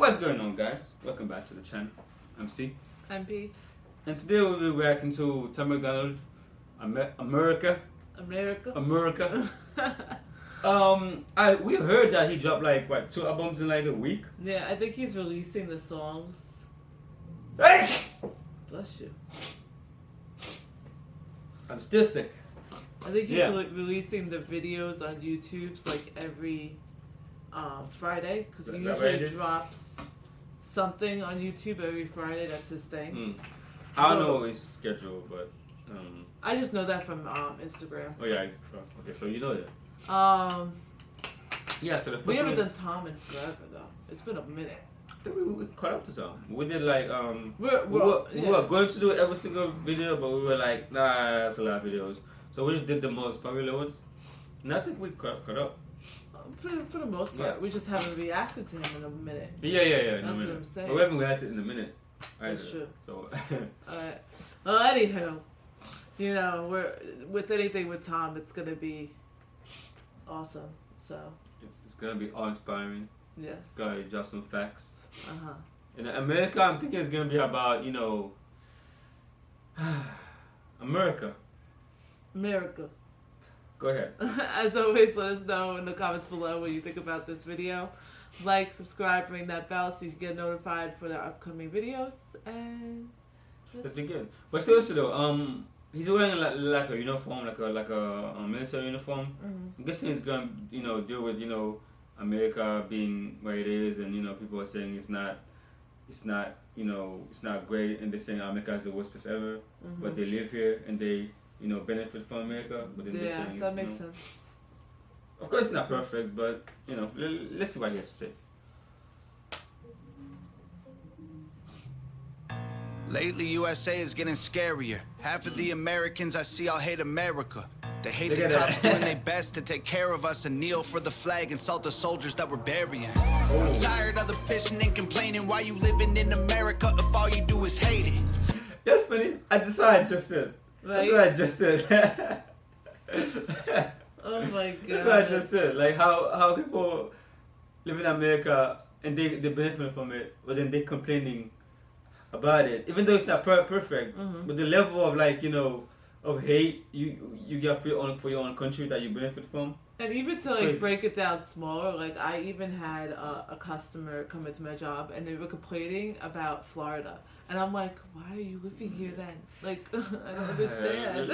What's going on, guys? Welcome back to the channel. I'm C. I'm P. And today we'll be reacting to MacDonald, America. We heard that he dropped like what 2 albums in like a week. Yeah, I think he's releasing the songs. Hey! Bless you. I'm still sick. I think he's releasing the videos on YouTube like every Friday, because he usually drops something on YouTube every Friday. That's his thing. I don't know his schedule, but I just know that from Instagram. Oh yeah, okay, so you know that. Yeah, so the first we haven't done Tom in forever though. It's been a minute. I think we caught up to Tom. We did like we yeah. were going to do every single video, but we were like, nah, that's a lot of videos. So we just did the most popular ones. And I think we caught up. For the most part, we just haven't reacted to him in a minute. Yeah. That's what I'm saying. But we haven't reacted in a minute. That's true. So. Alright. Well, anyhow, you know, with anything with Tom, it's gonna be awesome. So. It's gonna be awe-inspiring. Yes. Gotta drop some facts. In Uh-huh. America, I'm thinking it's gonna be about, you know, America. Go ahead. As always, let us know in the comments below what you think about this video. Like, subscribe, ring that bell so you can get notified for the upcoming videos. And let's begin. But seriously though, he's wearing like a uniform, like a military uniform. I'm guessing he's gonna, you know, deal with, you know, America being where it is, and you know, people are saying it's not, you know, it's not great, and they're saying America is the worst place ever. But they live here and they, you know, benefit from America. But then they're saying that makes sense. Of course, it's not perfect, but you know, let's see what he has to say. Lately, USA is getting scarier. Half of the Americans I see all hate America. They hate the cops doing their best to take care of us and kneel for the flag and salt the soldiers that we're burying. I'm tired of the pissing and complaining why you living in America if all you do is hate it. That's funny. That's what I just said. Right? That's what I just said. Oh my god. That's what I just said. Like how people live in America and they benefit from it, but then they're complaining about it, even though it's not perfect. But the level of, like, you know, of hate you get for your own country that you benefit from. And even to like break it down smaller, like I even had a customer come into my job and they were complaining about Florida, and I'm like, why are you living here then? Like, I don't understand.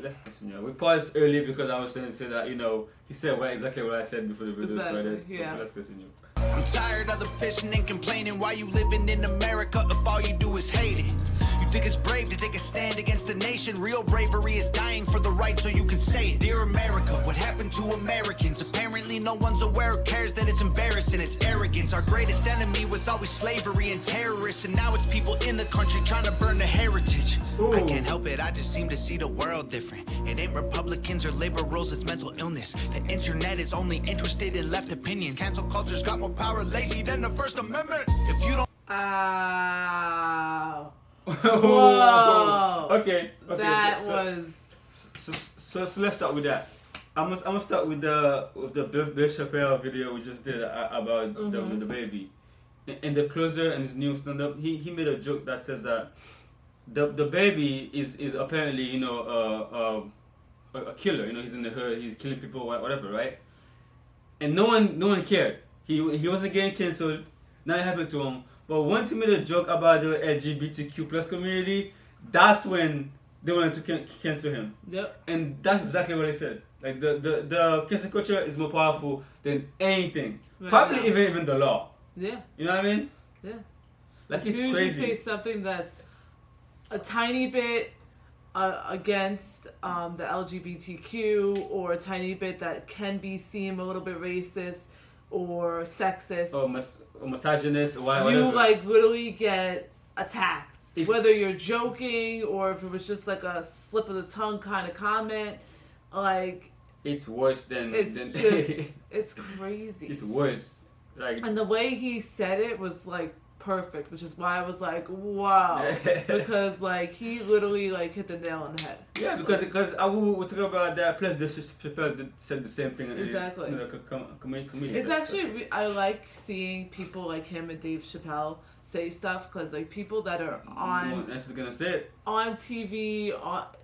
Let's continue. We paused early because I was trying to say that, you know, he said exactly what I said before the video started. Yeah. Let's continue. I'm tired of the pissing and complaining why you living in America if all you do is hate it. You think it's brave to take a stand against the nation? Real bravery is dying for the right so you can say it. Dear America, what happened to Americans? Apparently no one's aware or cares that it's embarrassing. It's arrogance. Our greatest enemy was always slavery and terrorists, and now it's people in the country trying to burn the heritage. I can't help it, I just seem to see the world different. It ain't Republicans or liberals, it's mental illness. The internet is only interested in left opinions. Cancel culture's got more power lately than the First Amendment. If you don't Whoa. Okay. That was. So let's start with that. I'm gonna start with the Bill Chappelle video we just did about the baby. And the closer and his new stand-up, he made a joke that says that the baby is apparently, you know, a killer. You know, he's in the hood, he's killing people, whatever, right? And no one cared. He wasn't getting cancelled. Nothing happened to him. But once he made a joke about the LGBTQ plus community, that's when they wanted to cancel him. Yep. And that's exactly what he said. Like the cancel culture is more powerful than anything. Right. Probably even the law. Yeah. You know what I mean? Yeah. Like, it's crazy. As soon as you say something that's a tiny bit against the LGBTQ, or a tiny bit that can be seen a little bit racist or sexist or misogynist, or whatever, you like literally get attacked. Whether you're joking or if it was just like a slip of the tongue kind of comment, like it's worse than it's crazy. It's worse. Like, And the way he said it was like perfect, which is why I was like, wow, because like he literally like hit the nail on the head. yeah, because I will talk about that. Plus, the Chappelle said the same thing. Exactly. It's comedy. It's actually I like seeing people like him and Dave Chappelle say stuff because like people that are on That's gonna say it. on TV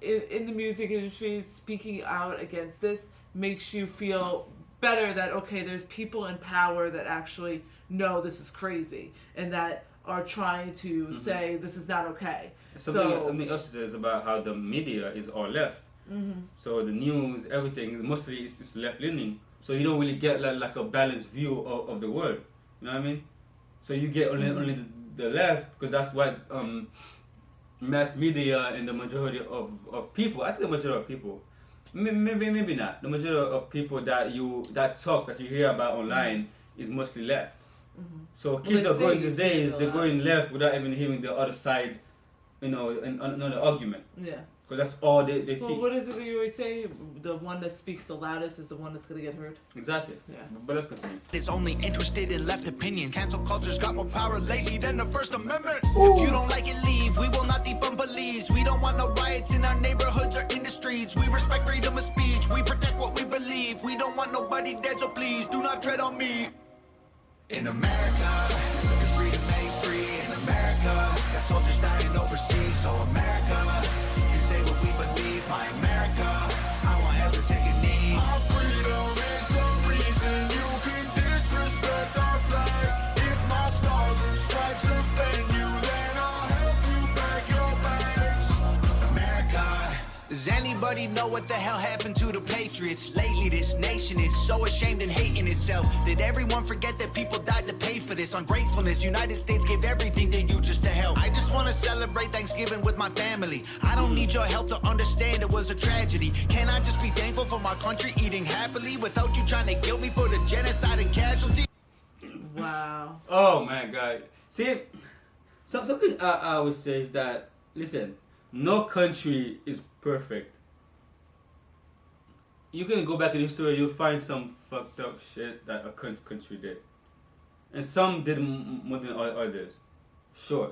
in the music industry speaking out against this makes you feel better that okay, there's people in power that actually know this is crazy and that are trying to say this is not okay. Something else says about how the media is all left. So the news, everything is mostly it's left leaning. So you don't really get like a balanced view of the world. You know what I mean? So you get only the left because that's what mass media and the majority of people. I think the majority of people. Maybe not. The majority of people that you hear about online is mostly left. So kids are going these days. They're going left without even hearing the other side, another argument. Yeah. Because that's all they see. Well, what is it that you always say? The one that speaks the loudest is the one that's gonna get heard. Exactly. Yeah. But let's continue. Is only interested in left opinions. Cancel culture's got more power lately than the First Amendment. If you don't like it, leave. We will not defund police. We don't want no riots in our neighborhoods or in the streets. We respect freedom of speech. We protect what we believe. We don't want nobody dead, so please do not tread on me. In America, the freedom made free. In America, got soldiers dying overseas. So America, can say what we believe. My America, I won't ever take a knee. Our freedom is the reason you can disrespect our flag. If my stars and stripes offend you, then I'll help you pack your bags. America. Does anybody know what the hell happened to the Patriots? Lately this nation is so ashamed and hating itself. Did everyone forget that people died to pay for this? Ungratefulness, United States gave everything to you just to help. I just want to celebrate Thanksgiving with my family. I don't need your help to understand it was a tragedy. Can I just be thankful for my country eating happily without you trying to guilt me for the genocide and casualty? Wow. Oh my God. See, something I always say is that, listen, no country is perfect. You can go back in history, you'll find some fucked up shit that a country did. And some did more than others. Sure.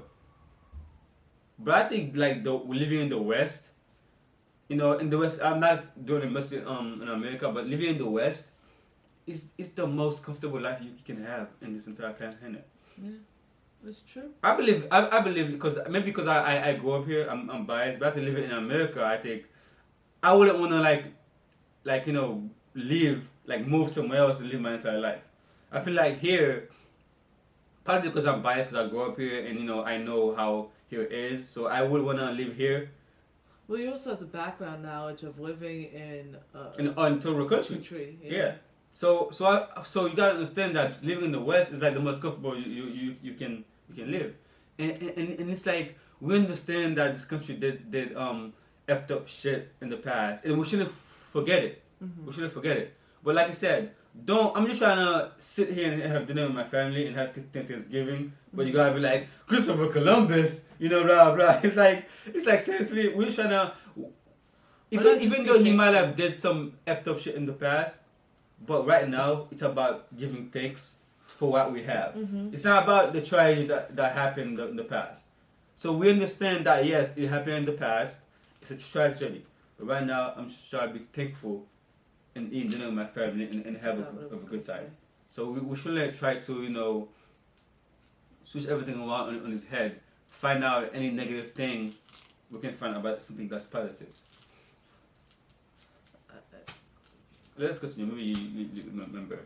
But I think like living in the West, in the West, I'm not doing it much in America, but living in the West is the most comfortable life you can have in this entire planet. Yeah, that's true. I believe because I grew up here, I'm biased, but after living in America, I think I wouldn't want to move somewhere else and live my entire life. I feel like here, partly because I'm biased because I grew up here and I know how here is, so I would want to live here. Well, you also have the background knowledge of living in a total country. Yeah. So you gotta understand that living in the West is like the most comfortable you can live, and it's like we understand that this country did effed up shit in the past, and we shouldn't forget it. We shouldn't forget it. But like I said, I'm just trying to sit here and have dinner with my family and have Thanksgiving. But you gotta be like Christopher Columbus, blah blah. It's like seriously, we're trying to. Even though he might have did some effed up shit in the past, but right now it's about giving thanks for what we have. It's not about the tragedy that happened in the past. So we understand that yes, it happened in the past. It's a tragedy. But right now, I'm just trying to be thankful and eat dinner with my family and have a good time. So we shouldn't try to, switch everything around on his head, find out any negative thing we can find about something that's positive. Let's continue. Maybe you remember.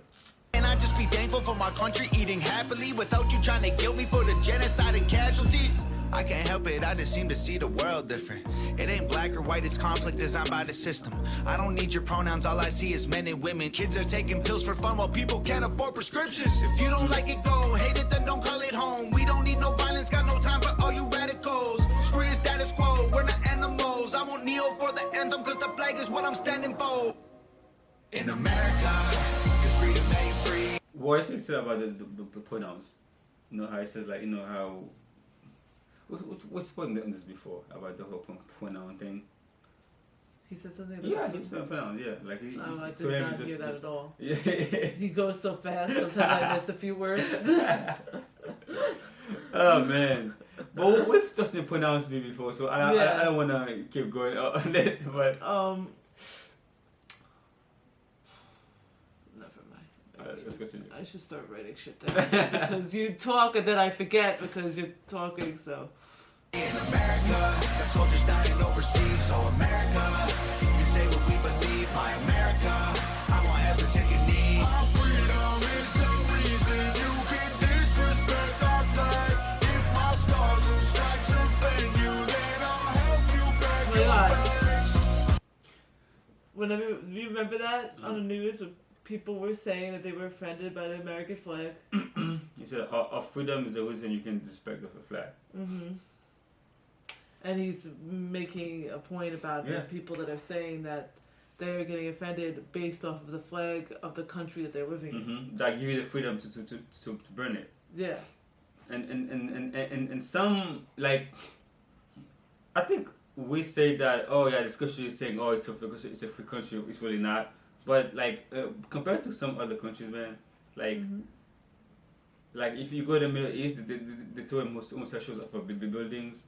Can I just be thankful for my country eating happily without you trying to guilt me for the genocide and casualties? I can't help it, I just seem to see the world different. It ain't black or white, it's conflict designed by the system. I don't need your pronouns, all I see is men and women. Kids are taking pills for fun while people can't afford prescriptions. If you don't like it, go. Hate it, then don't call it home. We don't need no violence, got no time for all you radicals. Screw your status quo, we're not animals. I won't kneel for the anthem, cause the flag is what I'm standing for. In America, cause freedom made free. What do you think about the pronouns? How it says how... What's spoken on this before about the whole pronoun thing? He said something about Yeah, he's not pronounced. Yeah, like I he's did not hear that at all. Yeah. He goes so fast. Sometimes I miss a few words. Oh man, but we've touched on pronounced me before, so I don't want to keep going on it. But never mind. let's continue. I should start writing shit down because you talk and then I forget because you're talking. So. In America, got soldiers dying overseas. So America, you say what we believe. My America, I won't ever take a knee. Our freedom is the reason you can disrespect our flag. If my stars and stripes offend you, then I'll help you back Oh my your God. bags. Whenever you remember that on the news when people were saying that they were offended by the American flag. He said, our freedom is the reason you can disrespect the flag. Mm-hmm. And he's making a point about the people that are saying that they're getting offended based off of the flag of the country that they're living in. That give you the freedom to burn it. Yeah. And some, like, I think we say that, oh yeah, this country is saying, oh, it's a free country. It's really not. But like compared to some other countries, man, like like if you go to the Middle East, they throw homosexuals off of big buildings.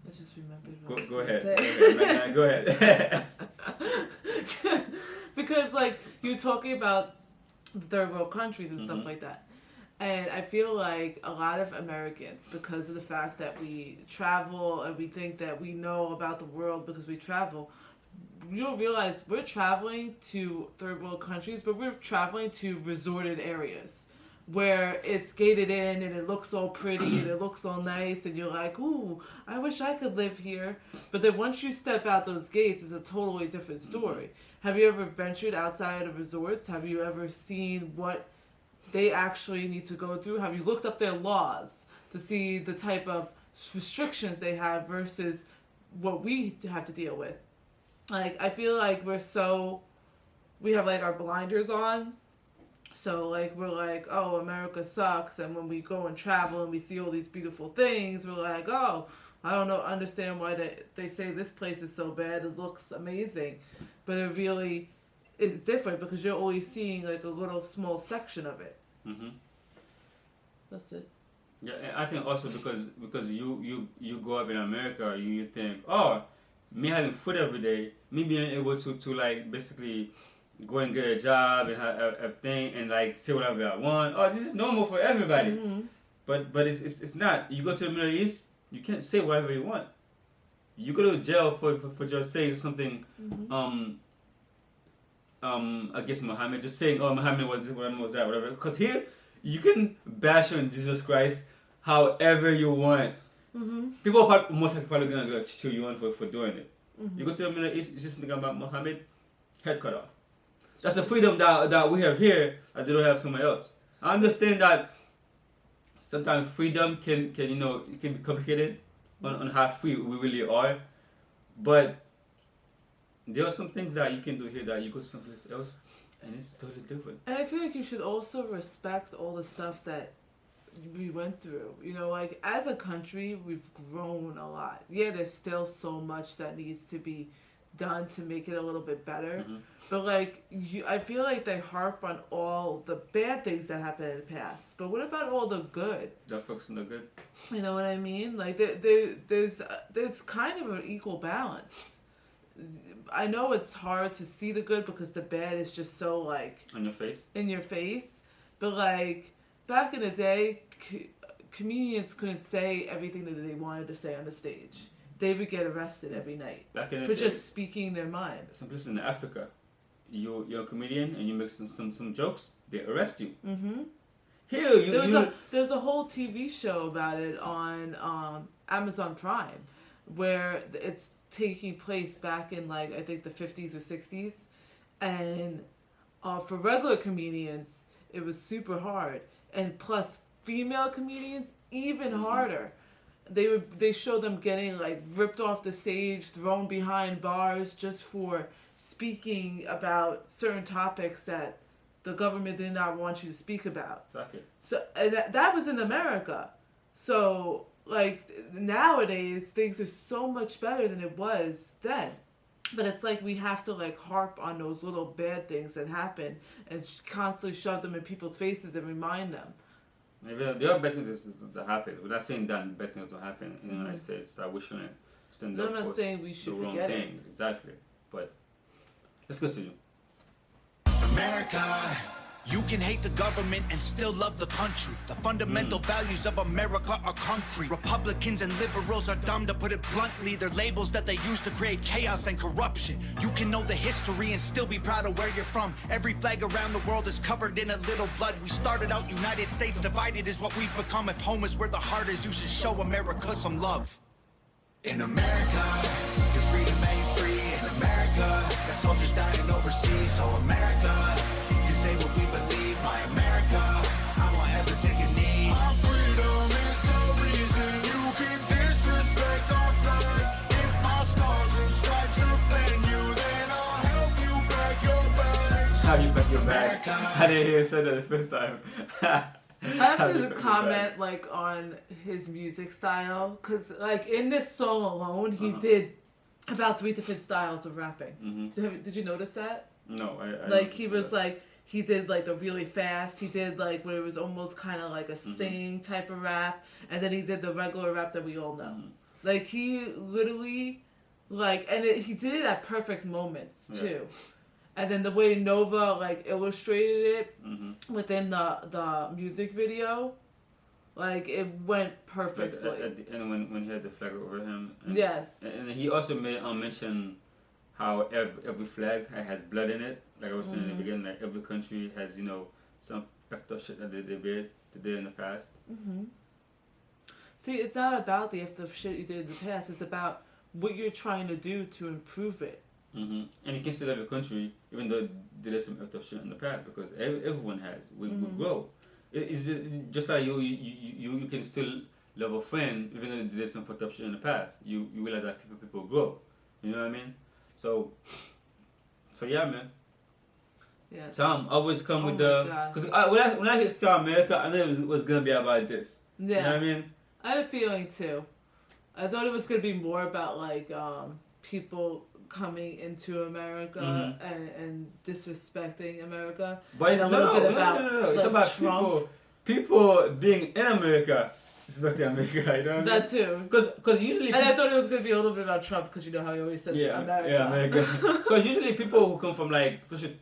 I just remembered. Go ahead. Go ahead. Because like you're talking about the third world countries and stuff like that. And I feel like a lot of Americans, because of the fact that we travel and we think that we know about the world because we travel, you don't realize we're traveling to third world countries, but we're traveling to resorted areas where it's gated in and it looks all pretty and it looks all nice and you're like, ooh, I wish I could live here. But then once you step out those gates, it's a totally different story. Have you ever ventured outside of resorts? Have you ever seen what they actually need to go through? Have you looked up their laws to see the type of restrictions they have versus what we have to deal with? Like, I feel like we have like our blinders on. So like, we're like, oh, America sucks. And when we go and travel and we see all these beautiful things, we're like, oh, I don't understand why they say this place is so bad. It looks amazing. But it really is different because you're only seeing like a little small section of it. That's it. Yeah, and I think also because you grow up in America, you think, oh, me having food every day, me being able to like basically go and get a job and have everything and like say whatever I want. Oh, this is normal for everybody. But it's not. You go to the Middle East, you can't say whatever you want. You go to jail for just saying something against Muhammad, just saying, oh, Muhammad was this, Muhammad was that, whatever. Because here, you can bash on Jesus Christ however you want. People are most likely probably going to cheer you on for doing it. You go to the Middle East, you just think about Muhammad, head cut off. That's a freedom that we have here that they don't have somewhere else. I understand that sometimes freedom can it can be complicated on how free we really are, but there are some things that you can do here that you go someplace else and it's totally different. And I feel like you should also respect all the stuff that we went through. You know, like as a country, we've grown a lot. Yeah, there's still so much that needs to be done to make it a little bit better. But like, I feel like they harp on all the bad things that happened in the past. But what about all the good? That focus on the good. You know what I mean? Like there's kind of an equal balance. I know it's hard to see the good because the bad is just so like in your face. But like back in the day, comedians couldn't say everything that they wanted to say on the stage. They would get arrested every night for just speaking their mind. Some places in Africa, you're a comedian and you make some jokes, they arrest you. Here, there's a whole TV show about it on Amazon Prime, where it's taking place back in like I think the 50s or 60s, and for regular comedians it was super hard, and plus female comedians even harder. They show them getting like ripped off the stage, thrown behind bars just for speaking about certain topics that the government did not want you to speak about. Exactly. So and that was in America. So like nowadays things are so much better than it was then. But it's like we have to like harp on those little bad things that happen and constantly shove them in people's faces and remind them. Maybe there are bad things that happen. We're not saying that bad things don't happen in the United States. So we shouldn't stand No, up I'm not for saying we should the wrong forget thing. Exactly. But let's continue. America. You can hate the government and still love the country. The fundamental values of America are concrete. Republicans and liberals are dumb, to put it bluntly. They're labels that they use to create chaos and corruption. You can know the history and still be proud of where you're from. Every flag around the world is covered in a little blood. We started out United States divided is what we've become. If home is where the heart is, you should show America some love. In America, your freedom ain't free. In America, got soldiers dying overseas. So America, you say what we believe. My America, I won't ever take a knee. Our freedom is the reason you can disrespect our flag. If my stars and stripes offend you, then I'll help you pack your bags. How you pack your bags? I didn't hear you say that the first time. I have to comment like on his music style, because like in this song alone, he did about 3 different styles of rapping. Did you notice that? No, I like he was like he did like the really fast. He did like where it was almost kind of like a sing type of rap, and then he did the regular rap that we all know. Like he literally like, and he did it at perfect moments too. And then the way Nova like illustrated it within the music video, like it went perfectly. At the end, when he had the flag over him. And, yes. And he also made mention how every flag has blood in it. Like I was saying in the beginning, like every country has, you know, some effed up shit that they did in the past. See, it's not about the effed up shit you did in the past. It's about what you're trying to do to improve it. And you can still have a country, even though there is some effed up shit in the past, because everyone has. We grow. It's just like you can still love a friend, even though there is some fucked up shit in the past. You realize that people grow. You know what I mean? So yeah, man. Yeah. Tom always come with the, because when I hear Star America, I knew it was gonna be about this. Yeah. You know what I mean? I had a feeling too. I thought it was gonna be more about like people coming into America and disrespecting America. But it's no. It's like, about Trump. people being in America. Disrespecting America, you know what I mean? That too. Because usually. And I thought it was gonna be a little bit about Trump, because you know how he always says America. Yeah, America. Because usually people who come from like especially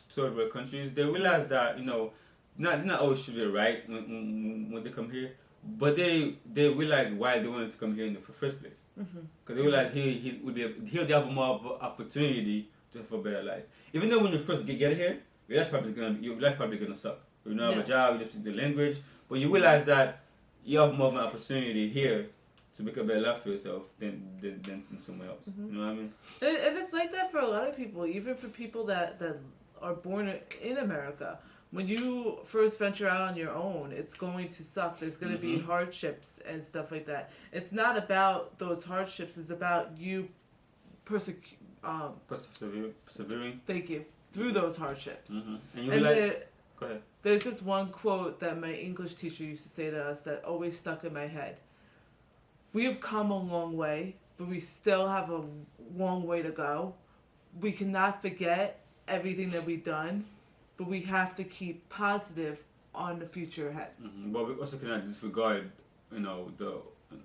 third world countries, they realize that, you know, they're not always treated right when they come here, but they realize why they wanted to come here in the first place. Because they realize here they have more of an opportunity to have a better life. Even though when you first get here, your life probably gonna suck. You don't have a job, you don't speak the language, but you realize that you have more of an opportunity here to make a better life for yourself than somewhere else. You know what I mean? And it's like that for a lot of people, even for people that are born in America. When you first venture out on your own, it's going to suck. There's going to be hardships and stuff like that. It's not about those hardships. It's about you persevering. Thank you. Through those hardships. And go ahead. There's this one quote that my English teacher used to say to us that always stuck in my head. We have come a long way, but we still have a long way to go. We cannot forget everything that we've done, but we have to keep positive on the future ahead. But we also cannot disregard, you know,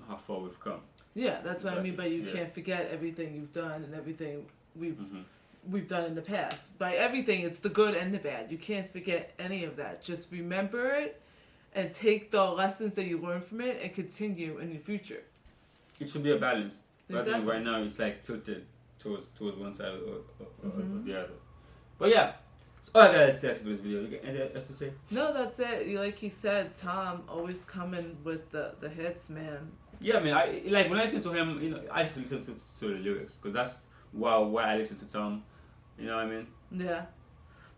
how far we've come. Yeah, that's what I mean by you can't forget everything you've done and everything we've done in the past. By everything, it's the good and the bad. You can't forget any of that. Just remember it and take the lessons that you learn from it and continue in the future. It should be a balance. Exactly. I think right now it's like tilted towards one side or the other. But yeah, that's all I gotta say for this video. You got anything else to say? No, that's it. Like he said, Tom always coming with the hits, man. Yeah, man. I when I listen to him, you know, I just listen to the lyrics, because that's why I listen to Tom. You know what I mean? Yeah.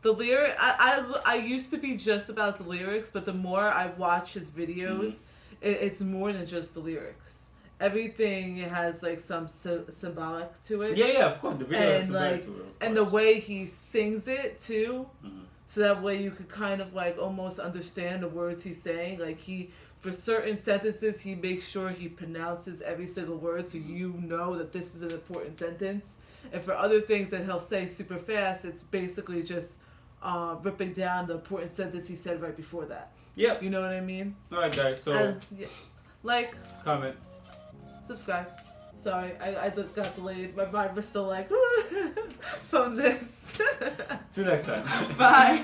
The lyric, I used to be just about the lyrics, but the more I watch his videos, it's more than just the lyrics. Everything has like some symbolic to it. Yeah, of course. The video has symbolic to it. And the way he sings it too, so that way you could kind of like almost understand the words he's saying. Like for certain sentences, he makes sure he pronounces every single word, so you know that this is an important sentence. And for other things that he'll say super fast, it's basically just ripping down the important sentence he said right before that. Yep. You know what I mean? All right, guys. So And, yeah, like, comment. subscribe. Sorry, I just got delayed. My mind was still like from this. See you next time. Bye.